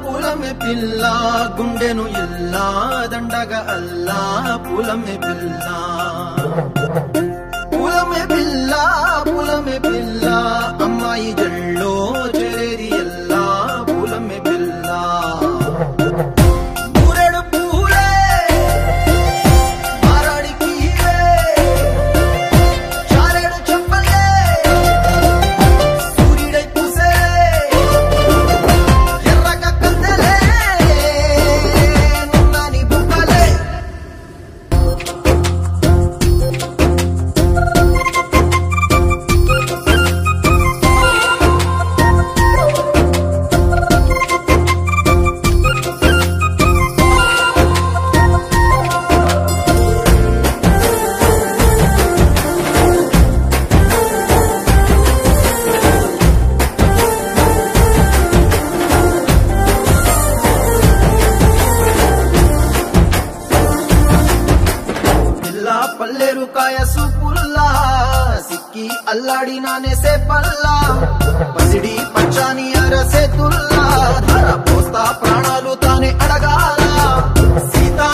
పూలమే పిల్ల గుండెను ఇల్లా దండగ అల్లా పూలమే పిల్ల అమ్మాయి జల్లో చేరేది ఎల్లా పూలమే పిల్ల ఊరెడు పూలే మారాడికి చారెడు చెప్పలే సూర్యుడై పూసే ఎర్రగ కందలే నున్నాని బుక్కలే పల్లేరు కాయ సూపుల్లా సిక్కి అల్లాడి నానేసే పల్లా పసిడి పచ్చాని అరసే తుల్లా ధర పోస్తా ప్రాణాలు తానే అడగాల సీతా